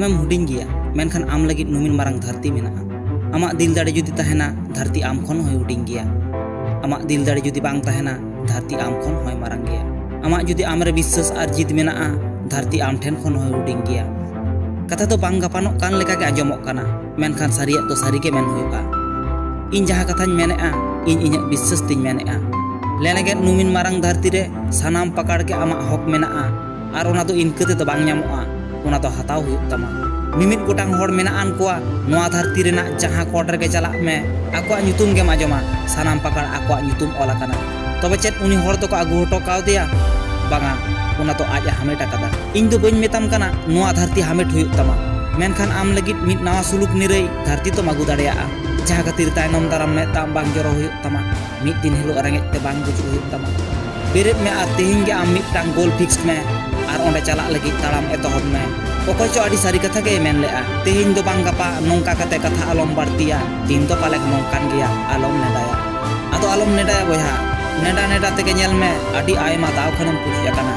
Amem huding gea, menkan am lagi numin marang dharti mena. Amak dil dare judi tahena, dharti am khon hoy huding gea. Amak dil dare judi bang tahena, dharti am khon hoy marang gea. Amak judi amre biswas ar jit mena, dharti am ten khon hoy huding gea. Kata to bang gapanok kan leka ge ajomok kana, menkan sariat to sarige men hoyuga. In jaha kathañ menea, in iñak biswas tiñ menea. Lenege numin marang dharti re sanam pakar ke amak hok menaa, ar ona do inkete to bang nyamoa. Una to hataw huyuk tama. Mimit gotang hor menaan koa noa dharti renak jaha kod rege jalak me akuak nyutum gem ajoma sanam pakar akuak nyutum ol akana. Tobe chet uni hor to ko agu hoto kaw deya banga una to aj hamet akada. Iñ do bañ metam kana noa dharti hamet huyuk tama. Menkhan am lagit mit nawa suluk nirei dharti to magu dareyaa. Jaha katir tainom daram me tam bang joro huyuk tama. Mit din hilo rengej te bang gujuk huyuk tama. Beret me ar tehin ge am mittang goal fix me ar onde calak lagi talam etohop me. Pokok co adi sari katha ge men lea. Tehin do bang gapa nongka kate katha alom bartia. Din to palek nongkan gea alom nedaya. Ado alom nedaya boyha. Neda tege nyel me adi aima daw khanam puji akana.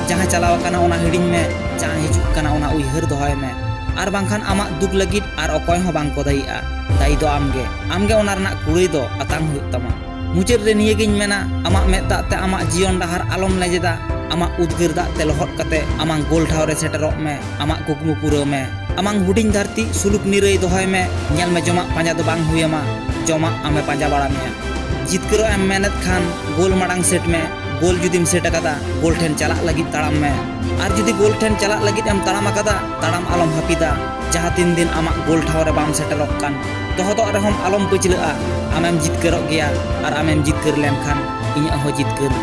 Jaha chalaw akana ona hiding me, jaha hijuk kana ona uihar dohoy me. Ar bangkhan amak duk lagit ar okoy ho bang ko dai'a. Dai do amge ona renak kulei do atang huyuk tama. Mucer re niye giñ mena amak meta te amak jion dahar alom lejeda. Amak udgir dak te lohot kate amang gol thaw re seterok me, amak kukmu pura me. Amang huding dharti suluk nirei dohoy me, nyel me jomak panja do bang huyama, jomak ame panja bara meya. Jitkero em menet khan gol marang set me, gol judim set akada, gol ten calak lagit taram me. Ar judi gol ten calak lagit em taram akada, taram alom hapida. Jaha tin din amak gol thaw re bam seterok kan. Tohotok rehom alom pecilea, amem jitkerok gea, ar amem jitker len khan, iñak ho jitker.